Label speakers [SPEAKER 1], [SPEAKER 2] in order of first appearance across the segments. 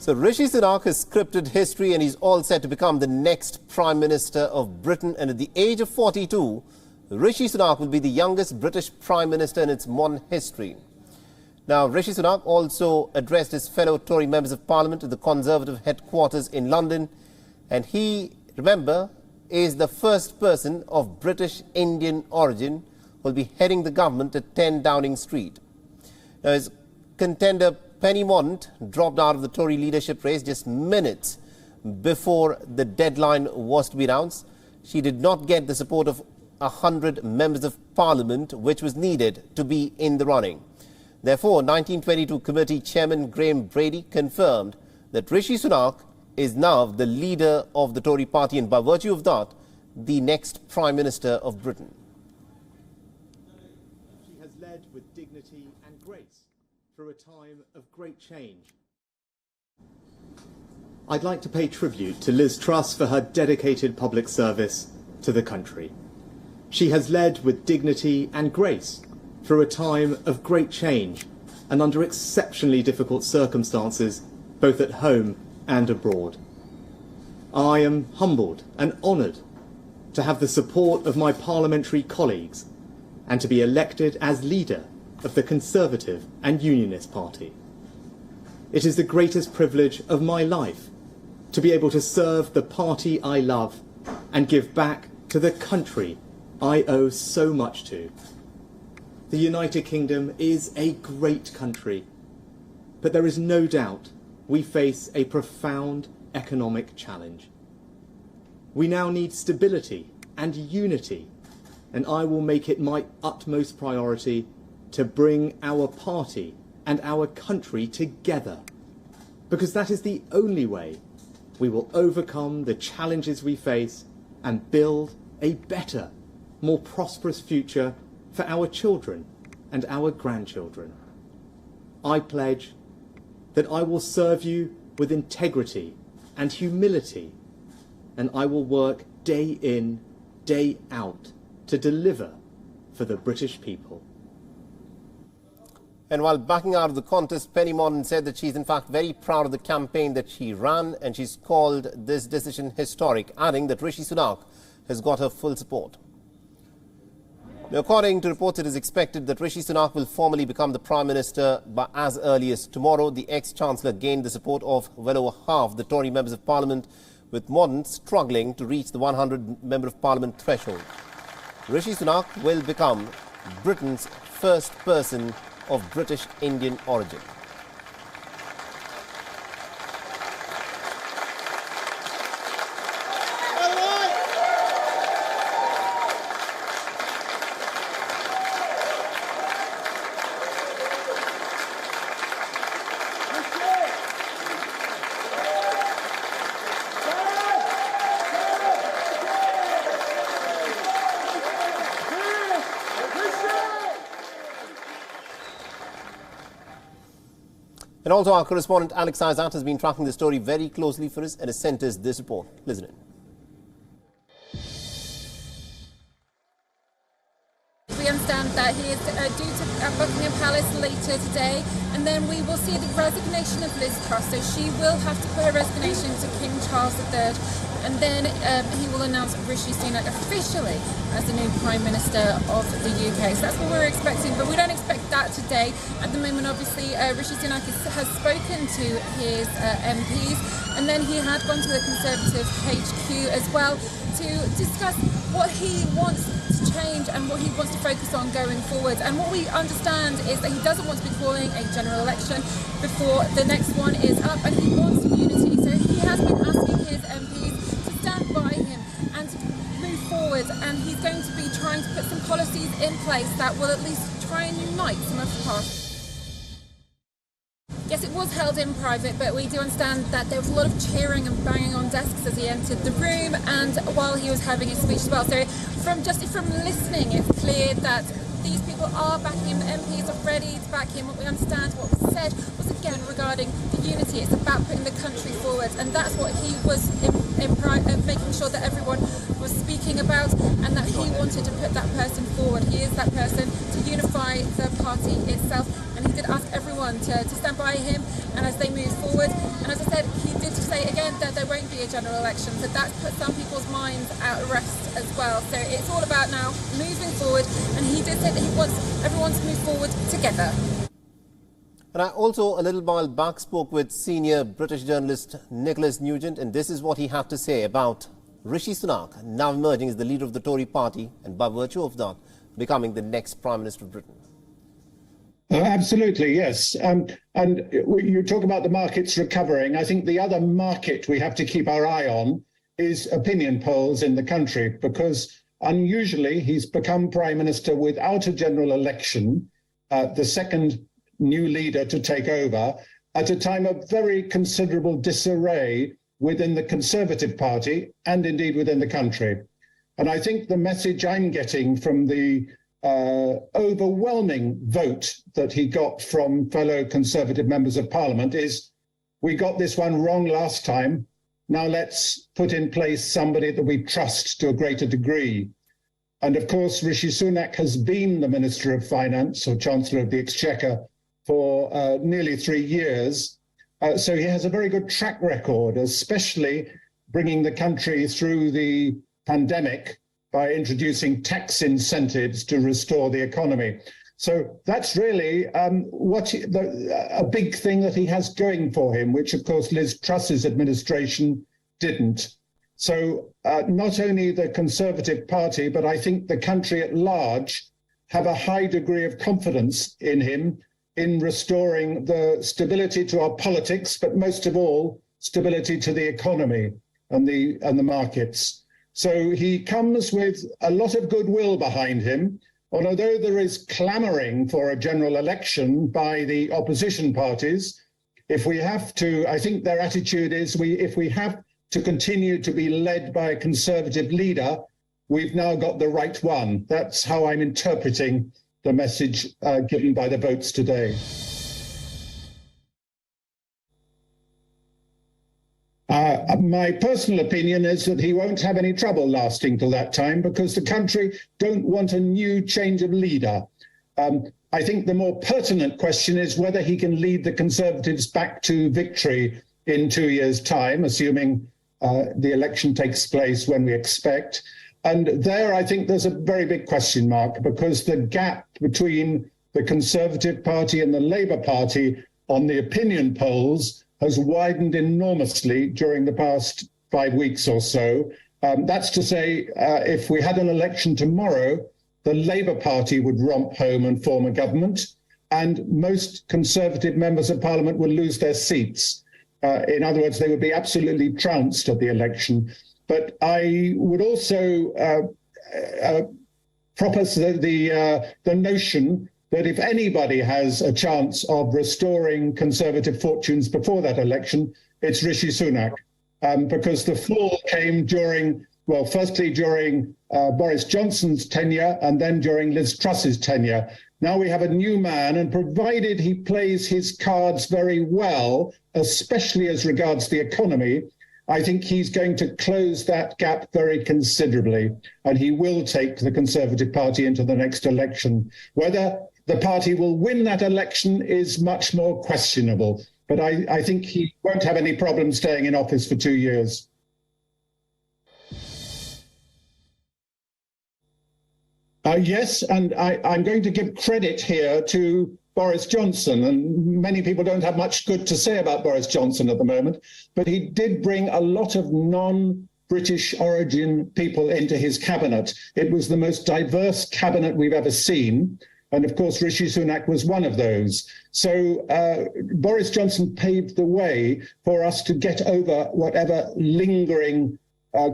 [SPEAKER 1] So Rishi Sunak has scripted history and he's all set to become the next Prime Minister of Britain. And at the age of 42, Rishi Sunak will be the youngest British Prime Minister in its modern history. Now, Rishi Sunak also addressed his fellow Tory members of Parliament at the Conservative headquarters in London. And he, remember, is the first person of British Indian origin who will be heading the government at 10 Downing Street. Now, his contender Penny Mordaunt dropped out of the Tory leadership race just minutes before the deadline was to be announced. She did not get the support of 100 members of Parliament, which was needed to be in the running. Therefore, 1922 Committee Chairman Graham Brady confirmed that Rishi Sunak is now the leader of the Tory party and by virtue of that, the next Prime Minister of Britain.
[SPEAKER 2] She has led with dignity and grace through a time of great change. I'd like to pay tribute to Liz Truss for her dedicated public service to the country. She has led with dignity and grace through a time of great change and under exceptionally difficult circumstances, both at home and abroad. I am humbled and honoured to have the support of my parliamentary colleagues and to be elected as leader of the Conservative and Unionist Party. It is the greatest privilege of my life to be able to serve the party I love and give back to the country I owe so much to. The United Kingdom is a great country, but there is no doubt we face a profound economic challenge. We now need stability and unity, and I will make it my utmost priority to bring our party and our country together, because that is the only way we will overcome the challenges we face and build a better, more prosperous future for our children and our grandchildren. I pledge that I will serve you with integrity and humility, and I will work day in, day out to deliver for the British people.
[SPEAKER 1] And while backing out of the contest, Penny Mordaunt said that she's in fact very proud of the campaign that she ran and she's called this decision historic, adding that Rishi Sunak has got her full support. Now, according to reports, it is expected that Rishi Sunak will formally become the Prime Minister by as early as tomorrow. The ex-Chancellor gained the support of well over half the Tory members of Parliament, with Mordaunt struggling to reach the 100 Member of Parliament threshold. Rishi Sunak will become Britain's first person of British Indian origin. And also our correspondent Alex Isat has been tracking the story very closely for us and has sent us this report. Listen in.
[SPEAKER 3] We understand that he is due to Buckingham Palace later today, and then we will see the resignation of Liz Truss. So she will have to put her resignation to King Charles III, and then he will announce Rishi Sunak officially as the new Prime Minister of the UK. So that's what we're expecting, but we don't expect that today. At the moment, obviously, Rishi Sunak has spoken to his MPs, and then he had gone to the Conservative HQ as well to discuss what he wants to change and what he wants to focus on going forward. And what we understand is that he doesn't want to be calling a general election before the next one is up, and he wants unity. So he has been asking his MPs to stand by him and move forward, and he's going to be trying to put some policies in place that will at least try and unite some of the party. Yes, it was held in private, but we do understand that there was a lot of cheering and banging on desks as he entered the room and while he was having his speech as well. So from listening, it's clear that these people are backing him. The MPs are ready to back him. What we understand, what was said, was again regarding the unity. It's about putting the country forward, and that's what he was making sure that everyone was speaking about, and that he wanted to put that person forward. He is that person to unify the party itself, and he did ask everyone to stand by him and as they move forward. And as I said, won't be a general election. So that's put some people's minds at rest as well. So it's all about now moving forward. And he did say that he wants everyone to move forward together.
[SPEAKER 1] And I also, a little while back, spoke with senior British journalist Nicholas Nugent, and this is what he had to say about Rishi Sunak, now emerging as the leader of the Tory party, and by virtue of that, becoming the next Prime Minister of Britain.
[SPEAKER 4] Absolutely, yes. And you talk about the markets recovering. I think the other market we have to keep our eye on is opinion polls in the country, because unusually he's become Prime Minister without a general election, the second new leader to take over, at a time of very considerable disarray within the Conservative Party and indeed within the country. And I think the message I'm getting from the overwhelming vote that he got from fellow Conservative members of Parliament is, we got this one wrong last time, now let's put in place somebody that we trust to a greater degree. And of course, Rishi Sunak has been the Minister of Finance or Chancellor of the Exchequer for nearly 3 years. So he has a very good track record, especially bringing the country through the pandemic by introducing tax incentives to restore the economy. So that's really a big thing that he has going for him, which of course Liz Truss's administration didn't. So not only the Conservative Party, but I think the country at large have a high degree of confidence in him in restoring the stability to our politics, but most of all, stability to the economy and the markets. So he comes with a lot of goodwill behind him. And although there is clamouring for a general election by the opposition parties, if we have to, I think their attitude is, if we have to continue to be led by a Conservative leader, we've now got the right one. That's how I'm interpreting the message given by the votes today. My personal opinion is that he won't have any trouble lasting till that time, because the country don't want a new change of leader. I think the more pertinent question is whether he can lead the Conservatives back to victory in 2 years' time, assuming the election takes place when we expect. And there, I think there's a very big question mark, because the gap between the Conservative Party and the Labour Party on the opinion polls has widened enormously during the past 5 weeks or so. That's to say, if we had an election tomorrow, the Labour Party would romp home and form a government, and most Conservative members of Parliament would lose their seats. In other words, they would be absolutely trounced at the election. But I would also propose the notion that if anybody has a chance of restoring Conservative fortunes before that election, it's Rishi Sunak, because the fall came during, well, firstly during Boris Johnson's tenure and then during Liz Truss's tenure. Now we have a new man, and provided he plays his cards very well, especially as regards the economy, I think he's going to close that gap very considerably, and he will take the Conservative Party into the next election. Whether the party will win that election is much more questionable, but I think he won't have any problem staying in office for 2 years. Yes, and I'm going to give credit here to Boris Johnson, and many people don't have much good to say about Boris Johnson at the moment, but he did bring a lot of non-British origin people into his cabinet. It was the most diverse cabinet we've ever seen, and of course Rishi Sunak was one of those. So Boris Johnson paved the way for us to get over whatever lingering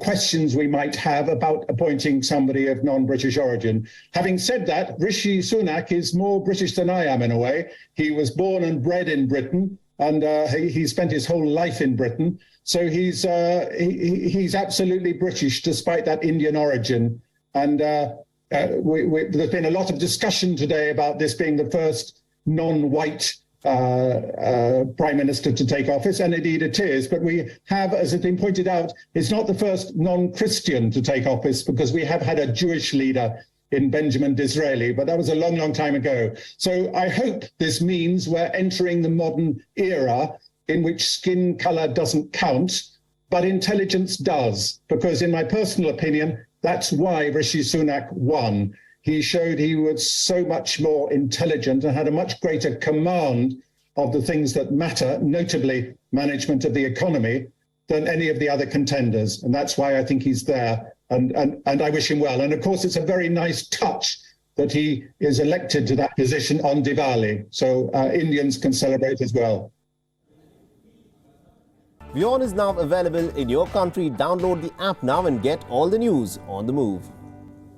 [SPEAKER 4] questions we might have about appointing somebody of non-British origin. Having said that, Rishi Sunak is more British than I am in a way. He was born and bred in Britain, and he spent his whole life in Britain. So he's absolutely British despite that Indian origin. And there's been a lot of discussion today about this being the first non-white Prime Minister to take office, and indeed it is. But we have, as has been pointed out, it's not the first non-Christian to take office, because we have had a Jewish leader in Benjamin Disraeli, but that was a long, long time ago. So I hope this means we're entering the modern era in which skin colour doesn't count, but intelligence does, because in my personal opinion, that's why Rishi Sunak won. He showed he was so much more intelligent and had a much greater command of the things that matter, notably management of the economy, than any of the other contenders. And that's why I think he's there. And I wish him well. And of course, it's a very nice touch that he is elected to that position on Diwali. So Indians can celebrate as well.
[SPEAKER 1] WION is now available in your country. Download the app now and get all the news on the move.